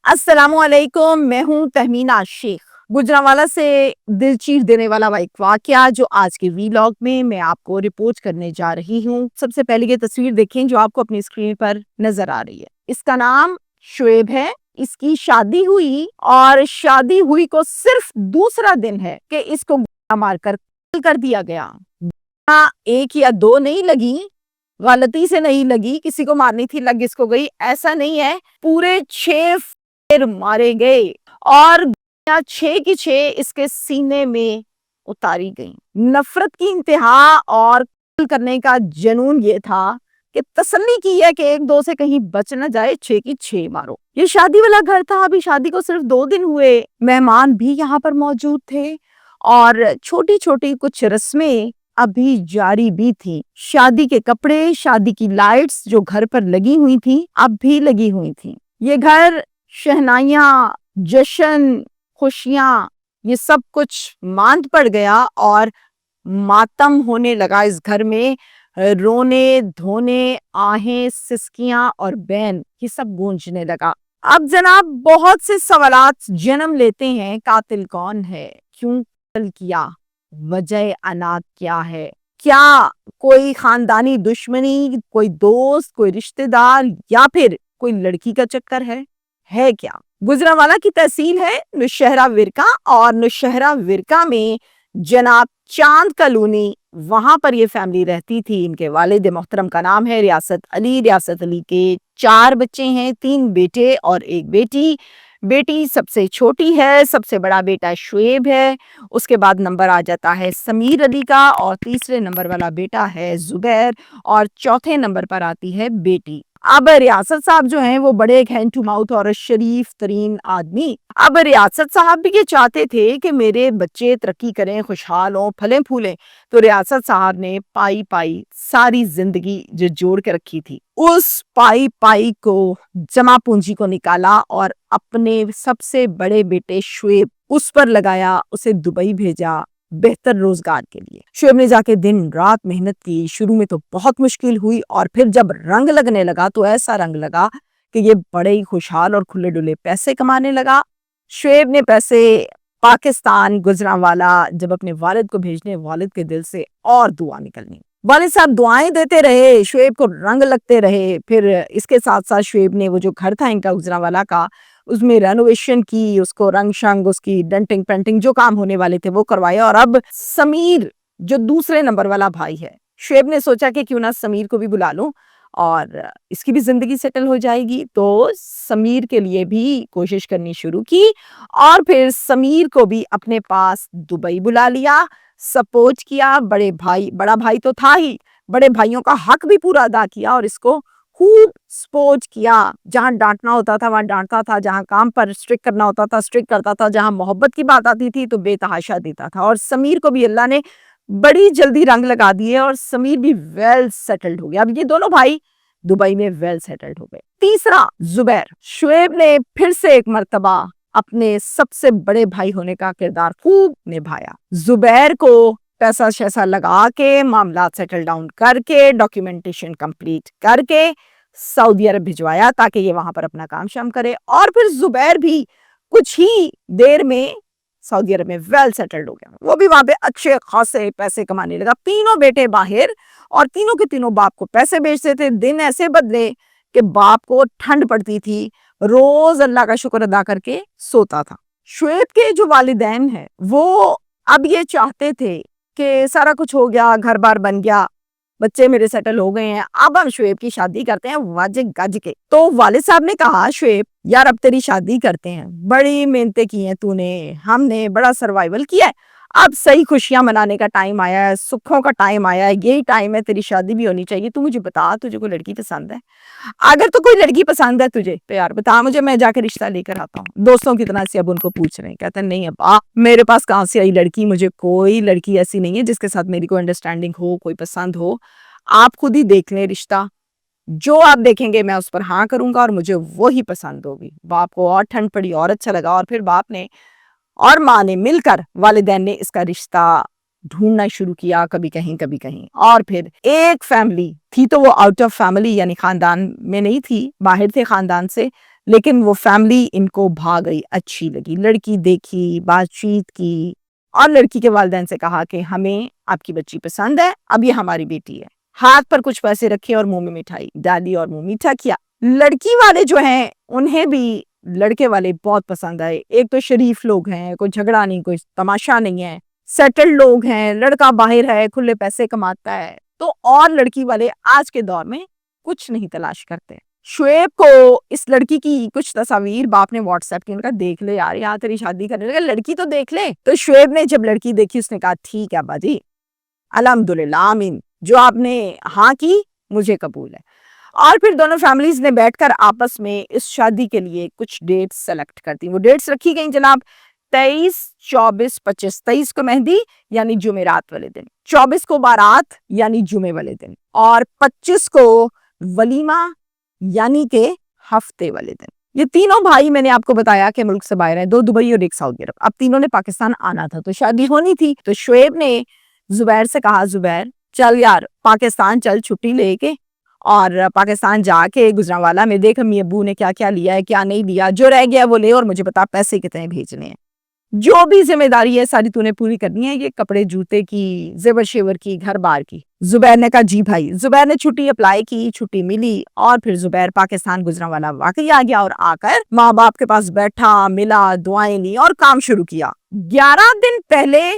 السلام علیکم، میں ہوں تہمینہ شیخ۔ گجرانوالہ سے دل چیر دینے والا ایک واقعہ جو آج کے ویلاگ میں آپ کو رپورٹ کرنے جا رہی ہوں۔ سب سے پہلے یہ تصویر دیکھیں جو آپ کو اپنی اسکرین پر نظر آ رہی ہے۔ اس کا نام شعیب ہے۔ اس کی شادی ہوئی اور شادی ہوئی کو صرف دوسرا دن ہے کہ اس کو گولیاں مار کر قتل کر دیا گیا۔ ایک یا دو نہیں لگی، غلطی سے نہیں لگی، کسی کو مارنی تھی لگ اس کو گئی، ایسا نہیں ہے، پورے 6 مارے گئے اور 6 کی 6 اس کے سینے میں اتاری گئیں۔ نفرت کی انتہا اور قتل کرنے کا جنون یہ تھا کہ تسلی کی ہے کہ ایک دو سے کہیں بچ نہ جائے، 6 کی 6 مارو۔ یہ شادی والا گھر تھا، ابھی شادی کو صرف 2 دن ہوئے، مہمان بھی یہاں پر موجود تھے اور چھوٹی چھوٹی کچھ رسمیں ابھی جاری بھی تھی۔ شادی کے کپڑے، شادی کی لائٹس جو گھر پر لگی ہوئی تھی اب بھی لگی ہوئی تھی۔ یہ گھر شہنائیاں، جشن، خوشیاں، یہ سب کچھ ماند پڑ گیا اور ماتم ہونے لگا اس گھر میں۔ رونے دھونے، آہیں، سسکیاں اور بین یہ سب گونجنے لگا۔ اب جناب بہت سے سوالات جنم لیتے ہیں، قاتل کون ہے؟ کیوں قتل کیا؟ وجہ انات کیا ہے؟ کیا کوئی خاندانی دشمنی، کوئی دوست، کوئی رشتہ دار یا پھر کوئی لڑکی کا چکر ہے کیا؟ گجرانوالہ کی تحصیل ہے نوشہرہ ورکا اور نوشہرہ ورکا میں جناب چاند کالونی، وہاں پر یہ فیملی رہتی تھی۔ ان کے والد محترم کا نام ہے ریاست علی۔ ریاست علی کے 4 بچے ہیں، 3 بیٹے اور 1 بیٹی۔ بیٹی سب سے چھوٹی ہے، سب سے بڑا بیٹا شعیب ہے، اس کے بعد نمبر آ جاتا ہے سمیر علی کا، اور تیسرے نمبر والا بیٹا ہے زبیر، اور چوتھے نمبر پر آتی ہے بیٹی۔ اب ریاست صاحب جو ہیں وہ بڑے ایک ہینڈ ٹو ماؤتھ اور شریف ترین آدمی۔ اب ریاست صاحب بھی یہ چاہتے تھے کہ میرے بچے ترقی کریں، خوشحال ہوں، پھلیں پھولیں، تو ریاست صاحب نے پائی ساری زندگی جو جوڑ کے رکھی تھی اس پائی کو، جمع پونجی کو نکالا اور اپنے سب سے بڑے بیٹے شعیب اس پر لگایا، اسے دبئی بھیجا بہتر روزگار کے لیے۔ شعیب نے جا کے دن رات محنت کی، شروع میں تو بہت مشکل ہوئی اور پھر جب رنگ لگنے لگا تو ایسا رنگ لگا کہ یہ بڑے ہی خوشحال اور کھلے ڈلے پیسے کمانے لگا۔ شعیب نے پیسے پاکستان گجرانوالہ جب اپنے والد کو بھیجنے، والد کے دل سے اور دعا نکلنی، والد صاحب دعائیں دیتے رہے، شعیب کو رنگ لگتے رہے۔ پھر اس کے ساتھ ساتھ شعیب نے وہ جو گھر تھا ان کا گجرانوالہ کا، اس میں رینوویشن کی، اس کو رنگ شنگ، اس کی ڈنٹنگ پینٹنگ، جو کام ہونے والے تھے وہ کروائے۔ اور اب سمیر جو دوسرے نمبر والا بھائی ہے، شعیب نے سوچا کہ کیوں نہ سمیر کو بھی بلا لوں اور اس کی بھی زندگی سیٹل ہو جائے گی، تو سمیر کے لیے بھی کوشش کرنی شروع کی اور پھر سمیر کو بھی اپنے پاس دبئی بلا لیا، سپورٹ کیا۔ بڑا بھائی تو تھا ہی، بڑے بھائیوں کا حق بھی پورا ادا کیا اور اس کو خوب سپورٹ کیا۔ جہاں ڈانٹنا ہوتا تھا وہاں ڈانٹتا تھا، جہاں کام پر اسٹرک کرنا ہوتا تھا اسٹرک کرتا تھا، جہاں محبت کی بات آتی تھی تو بے تحاشا دیتا تھا۔ اور سمیر کو بھی اللہ نے بڑی جلدی رنگ لگا دیے اور سمیر بھی ویل سیٹلڈ ہو گیا۔ اب یہ دونوں بھائی دبئی میں ویل سیٹلڈ ہو گئے۔ تیسرا زبیر، شعیب نے پھر سے ایک مرتبہ اپنے سب سے بڑے بھائی ہونے کا کردار خوب نبھایا۔ زبیر کو پیسہ شیسا لگا کے، معاملات سیٹل ڈاؤن کر کے، ڈاکیومنٹیشن کمپلیٹ کر کے سعودی عرب بھجوایا تاکہ یہ وہاں پر اپنا کام شام کرے۔ اور پھر زبیر بھی کچھ ہی دیر میں سعودی عرب میں ویل سیٹلڈ ہو گیا، وہ بھی وہاں پہ اچھے خاصے پیسے کمانے لگا۔ تینوں بیٹے باہر اور تینوں کے تینوں باپ کو پیسے بھیجتے تھے۔ دن ایسے بدلے کہ باپ کو ٹھنڈ پڑتی تھی، روز اللہ کا شکر ادا کر کے سوتا تھا۔ شعیب کے جو والدین ہیں وہ اب یہ چاہتے تھے کہ سارا کچھ ہو گیا، گھر بار بن گیا، بچے میرے سیٹل ہو گئے ہیں، اب ہم شعیب کی شادی کرتے ہیں واجے گج کے۔ تو والد صاحب نے کہا شعیب یار اب تیری شادی کرتے ہیں، بڑی محنتیں کی ہیں تو نے، ہم نے بڑا سروائیول کیا ہے، اب صحیح خوشیاں منانے کا ٹائم آیا ہے، سکھوں کا ٹائم آیا ہے، یہی ٹائم ہے، تیری شادی بھی ہونی چاہیے۔ تو مجھے بتا تجھے کوئی لڑکی پسند ہے؟ اگر تو کوئی لڑکی پسند ہے تجھے تو یار بتا مجھے، میں جا کے رشتہ لے کر آتا ہوں۔ دوستوں کی طرح سے اب ان کو پوچھ رہے ہیں، کہتے ہیں نہیں ابا میرے پاس کہاں سے آئی لڑکی، مجھے کوئی لڑکی ایسی نہیں ہے جس کے ساتھ میری کوئی انڈرسٹینڈنگ ہو، کوئی پسند ہو، آپ خود ہی دیکھ لیں رشتہ، جو آپ دیکھیں گے میں اس پر ہاں کروں گا اور مجھے وہی پسند ہوگی۔ باپ کو اور ٹھنڈ پڑی اور اچھا لگا، اور پھر باپ نے اور ماں نے مل کر والدین نے اس کا رشتہ ڈھونڈنا شروع کیا، کبھی کہیں کبھی کہیں۔ اور پھر ایک فیملی تھی تو وہ آؤٹ آف فیملی، یعنی خاندان میں نہیں تھی، باہر تھے خاندان سے، لیکن وہ فیملی ان کو بھا گئی، اچھی لگی، لڑکی دیکھی، بات چیت کی اور لڑکی کے والدین سے کہا کہ ہمیں آپ کی بچی پسند ہے، اب یہ ہماری بیٹی ہے۔ ہاتھ پر کچھ پیسے رکھے اور منہ میں مٹھائی ڈالی اور منہ میٹھا کیا۔ لڑکی والے جو ہیں انہیں بھی لڑکے والے بہت پسند آئے۔ ایک تو شریف لوگ ہیں، کوئی جھگڑا نہیں، کوئی تماشا نہیں ہے، سیٹلڈ لوگ ہیں، لڑکا باہر ہے، کھلے پیسے کماتا ہے، تو اور لڑکی والے آج کے دور میں کچھ نہیں تلاش کرتے۔ شعیب کو اس لڑکی کی کچھ تصاویر باپ نے واٹس ایپ کی، ان کا دیکھ لے یار، یہاں تیری شادی کرنے لگا، لڑکی تو دیکھ لے۔ تو شعیب نے جب لڑکی دیکھی اس نے کہا ٹھیک ہے ابا جی، الحمدللہ آمین، جو آپ نے ہاں کی مجھے قبول ہے۔ اور پھر دونوں فیملیز نے بیٹھ کر آپس میں اس شادی کے لیے کچھ ڈیٹس سلیکٹ کرتی۔ وہ ڈیٹس رکھی گئیں جناب 23، 24، 25۔ 23 کو مہندی یعنی جمعرات والے دن، 24 کو بارات یعنی جمعے والے دن، اور 25 کو ولیمہ یعنی کہ ہفتے والے دن۔ یہ تینوں بھائی میں نے آپ کو بتایا کہ ملک سے باہر ہیں، 2 دبئی اور 1 سعودی عرب۔ اب تینوں نے پاکستان آنا تھا تو شادی ہونی تھی، تو شعیب نے زبیر سے کہا زبیر چل یار پاکستان چل چھٹی لے کے، اور پاکستان جا کے گجرانوالہ میں دیکھ امی ابو نے کیا کیا لیا ہے کیا نہیں لیا، جو رہ گیا وہ لے اور مجھے بتا پیسے کتنے بھیجنے ہیں، جو بھی ذمہ داری ہے ساری تو نے پوری کرنی ہے، یہ کپڑے جوتے کی، زیور شیور کی، گھر بار کی۔ زبیر نے کہا جی بھائی۔ زبیر نے چھٹی اپلائی کی، چھٹی ملی، اور پھر زبیر پاکستان گجرانوالہ واقعی آ گیا، اور آ کر ماں باپ کے پاس بیٹھا، ملا، دعائیں لی اور کام شروع کیا۔ 11 دن پہلے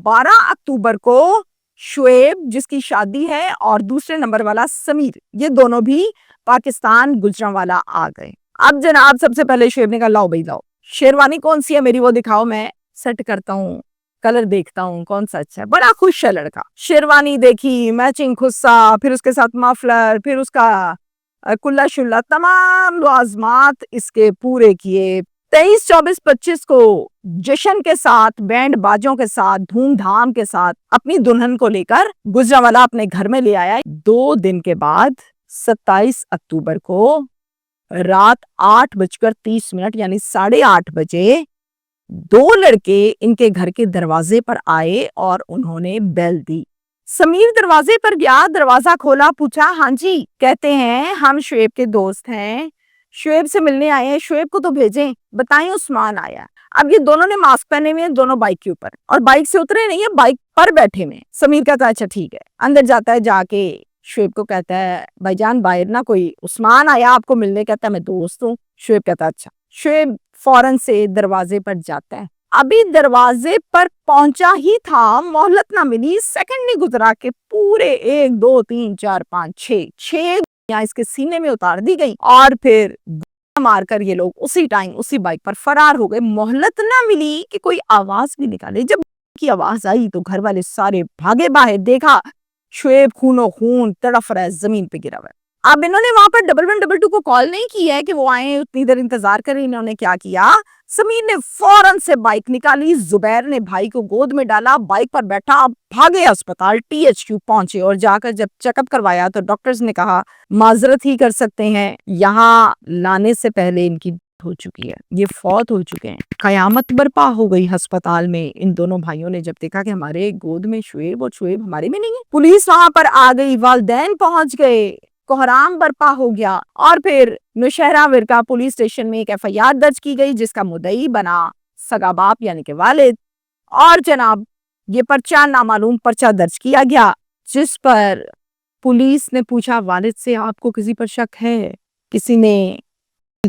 12 اکتوبر کو شعیب جس کی شادی ہے اور دوسرے نمبر والا سمیر، یہ دونوں بھی پاکستان گجرانوالہ آ گئے۔ اب جناب سب سے پہلے شعیب نے کہا لاؤ بھائی لاؤ، شیروانی کون سی ہے میری وہ دکھاؤ، میں سیٹ کرتا ہوں، کلر دیکھتا ہوں کون سا اچھا ہے۔ بڑا خوش ہے لڑکا، شیروانی دیکھی، میچنگ خصہ، پھر اس کے ساتھ مفلر، پھر اس کا کلا شلا، تمام لوازمات اس کے پورے کیے۔ 23، 24، 25 کو جشن کے ساتھ، بینڈ باجوں کے ساتھ، دھوم دھام کے ساتھ اپنی دلہن کو لے کر گجرانوالہ اپنے گھر میں لے آیا۔ 2 دن کے بعد 27 اکتوبر کو رات 8:30 یعنی 8:30 بجے 2 لڑکے ان کے گھر کے دروازے پر آئے اور انہوں نے بیل دی۔ سمیر دروازے پر گیا، دروازہ کھولا، پوچھا ہاں جی، کہتے ہیں ہم شعیب کے دوست ہیں، شعیب سے ملنے آئے ہیں، شعیب کو تو بھیجیں، بتائیں عثمان آیا۔ اب یہ دونوں نے ماسک پہنے ہوئے ہیں، دونوں بائک کے اوپر، اور بائک سے اترے نہیں ہیں، بائک پر بیٹھے ہوئے۔ سمیر کہتا ہے اچھا ٹھیک ہے، اندر جاتا ہے، جا کے شعیب کو کہتا ہے بھائی جان باہر نہ کوئی عثمان آیا آپ کو ملنے، کہتا ہے میں دوست ہوں۔ شعیب کہتا ہے اچھا۔ شعیب فوراً سے دروازے پر جاتا ہے، ابھی دروازے پر پہنچا ہی تھا، مہلت نہ ملی، سیکنڈ نہیں گزرا کہ پورے 1 2 3 4 5 6 اس کے سینے میں اتار دی گئی، اور پھر مار کر یہ لوگ اسی ٹائم اسی بائک پر فرار ہو گئے۔ مہلت نہ ملی کہ کوئی آواز بھی نکالے، جب کی آواز آئی تو گھر والے سارے بھاگے باہر، دیکھا شعیب خونوں خون تڑف رہا ہے، زمین پہ گرا ہوا ہے۔ اب انہوں نے وہاں پر 1112 کو کال نہیں کی ہے کہ وہ آئیں، اتنی دیر انتظار کریں۔ انہوں نے کیا کیا، سمیر نے فوراً سے بائک نکالی، زبیر نے بھائی کو گود میں ڈالا، بائک پر بیٹھا، بھاگے اسپتال، THQ پہنچے، اور جا کر جب چیک اپ کروایا تو ڈاکٹرز نے کہا معذرت ہی کر سکتے ہیں، یہاں لانے سے پہلے ان کی ہو چکی ہے، یہ فوت ہو چکے ہیں۔ قیامت برپا ہو گئی ہسپتال میں۔ ان دونوں بھائیوں نے جب دیکھا کہ ہمارے گود میں شعیب اور شعیب ہمارے میں نہیں ہے، پولیس وہاں پر آ گئی، والدین پہنچ گئے، کوہرام برپا ہو گیا، اور پھر نوشہرہ ورکا پولیس اسٹیشن میں ایک FIR درج کی گئی جس کا مدعی بنا سگا باپ یعنی کہ والد، اور جناب یہ پرچہ نامعلوم پرچہ درج کیا گیا، جس پر پولیس نے پوچھا والد سے آپ کو کسی پر شک ہے، کسی نے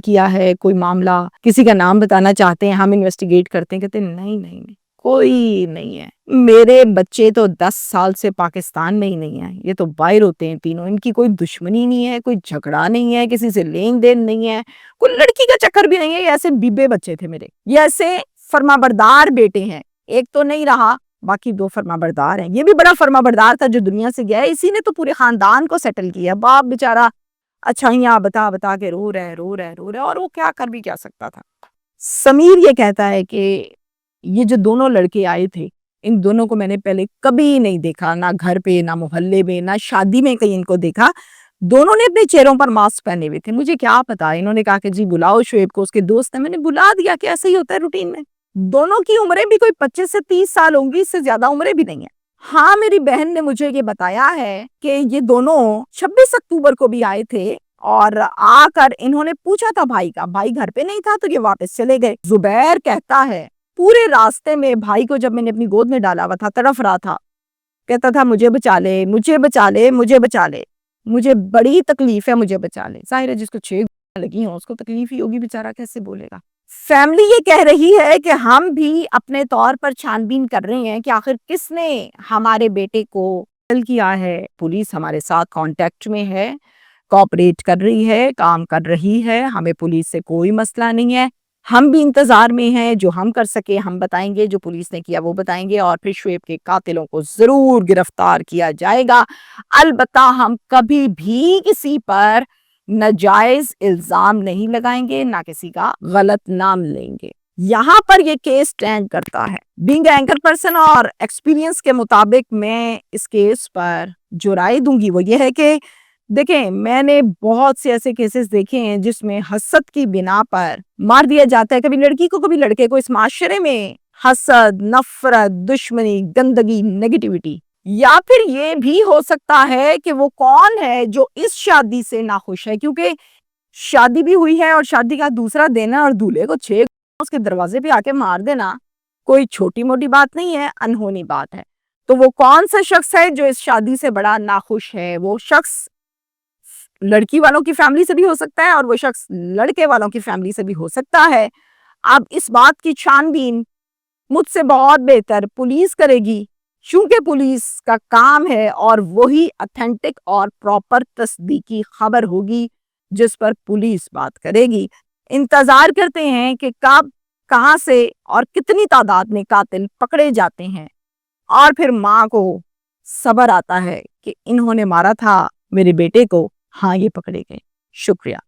کیا ہے کوئی معاملہ، کسی کا نام بتانا چاہتے ہیں، ہم انویسٹیگیٹ کرتے ہیں، کہتے ہیں نہیں کوئی نہیں ہے، میرے بچے تو 10 سال سے پاکستان میں ہی نہیں ہیں، یہ تو باہر ہوتے ہیں تینوں، ان کی کوئی دشمنی نہیں ہے، کوئی جھگڑا نہیں ہے، کسی سے لین دین نہیں ہے، کوئی لڑکی کا چکر بھی نہیں ہے، یہ ایسے بیبے بچے تھے میرے، یہ ایسے فرمانبردار بیٹے ہیں، ایک تو نہیں رہا باقی 2 فرمانبردار ہیں، یہ بھی بڑا فرمانبردار تھا جو دنیا سے گیا ہے، اسی نے تو پورے خاندان کو سیٹل کیا، باپ بیچارہ اچھائیاں بتا بتا کے رو رہے اور وہ کیا کر بھی کیا سکتا تھا۔ سمیر یہ کہتا ہے کہ یہ جو دونوں لڑکے آئے تھے، ان دونوں کو میں نے پہلے کبھی نہیں دیکھا، نہ گھر پہ، نہ محلے میں، نہ شادی میں کہیں ان کو دیکھا، دونوں نے اپنے چہروں پر ماسک پہنے ہوئے تھے، مجھے کیا پتا، انہوں نے کہا کہ جی بلاؤ شعیب کو، اس کے دوست ہیں، میں نے بلا دیا کہ ایسا ہی ہوتا ہے روٹین میں۔ دونوں کی عمریں بھی کوئی 25 سے 30 سال ہوں گی، اس سے زیادہ عمریں بھی نہیں ہیں۔ ہاں میری بہن نے مجھے یہ بتایا ہے کہ یہ دونوں 26 اکتوبر کو بھی آئے تھے اور آ کر انہوں نے پوچھا تھا بھائی کا، بھائی گھر پہ نہیں تھا تو یہ واپس چلے گئے۔ زبیر کہتا ہے پورے راستے میں بھائی کو جب میں نے اپنی گود میں ڈالا ہوا تھا، تڑف رہا تھا، کہتا تھا مجھے بچا لے، مجھے بچا لے، مجھے بچا لے، مجھے بڑی تکلیف ہے، مجھے بچا لے۔ ظاہر ہے جس کو 6 لگی ہوں اس کو تکلیف ہی ہوگی، بیچارہ کیسے بولے گا۔ فیملی یہ کہہ رہی ہے کہ ہم بھی اپنے طور پر چھان بین کر رہے ہیں کہ آخر کس نے ہمارے بیٹے کو قتل کیا ہے۔ پولیس ہمارے ساتھ کانٹیکٹ میں ہے، کوآپریٹ کر رہی ہے، کام کر رہی ہے، ہمیں پولیس سے کوئی مسئلہ نہیں ہے۔ ہم بھی انتظار میں ہیں، جو ہم کر سکے ہم بتائیں گے، جو پولیس نے کیا وہ بتائیں گے، اور پھر شعیب کے قاتلوں کو ضرور گرفتار کیا جائے گا۔ البتہ ہم کبھی بھی کسی پر ناجائز الزام نہیں لگائیں گے، نہ کسی کا غلط نام لیں گے۔ یہاں پر یہ کیس اسٹینڈ کرتا ہے۔ بینگ اینکر پرسن اور ایکسپیرینس کے مطابق میں اس کیس پر جو رائے دوں گی وہ یہ ہے کہ دیکھیں، میں نے بہت سے ایسے کیسز دیکھے ہیں جس میں حسد کی بنا پر مار دیا جاتا ہے، کبھی لڑکی کو کبھی لڑکے کو۔ اس معاشرے میں حسد، نفرت، دشمنی، گندگی، نیگیٹیوٹی۔ یا پھر یہ بھی ہو سکتا ہے کہ وہ کون ہے جو اس شادی سے ناخوش ہے، کیونکہ شادی بھی ہوئی ہے اور شادی کا دوسرا دن ہے، اور دولہے کو 6 اس کے دروازے پہ آ کے مار دینا کوئی چھوٹی موٹی بات نہیں ہے، انہونی بات ہے۔ تو وہ کون سا شخص ہے جو اس شادی سے بڑا ناخوش ہے؟ وہ شخص لڑکی والوں کی فیملی سے بھی ہو سکتا ہے، اور وہ شخص لڑکے والوں کی فیملی سے بھی ہو سکتا ہے۔ اب اس بات کی چھان بین مجھ سے بہت بہتر پولیس کرے گی، چونکہ پولیس کا کام ہے، اور وہی اتھینٹک اور پراپر تصدیقی خبر ہوگی جس پر پولیس بات کرے گی۔ انتظار کرتے ہیں کہ کب، کہاں سے اور کتنی تعداد میں قاتل پکڑے جاتے ہیں، اور پھر ماں کو صبر آتا ہے کہ انہوں نے مارا تھا میرے بیٹے کو، ہاں یہ پکڑے گئے۔ شکریہ۔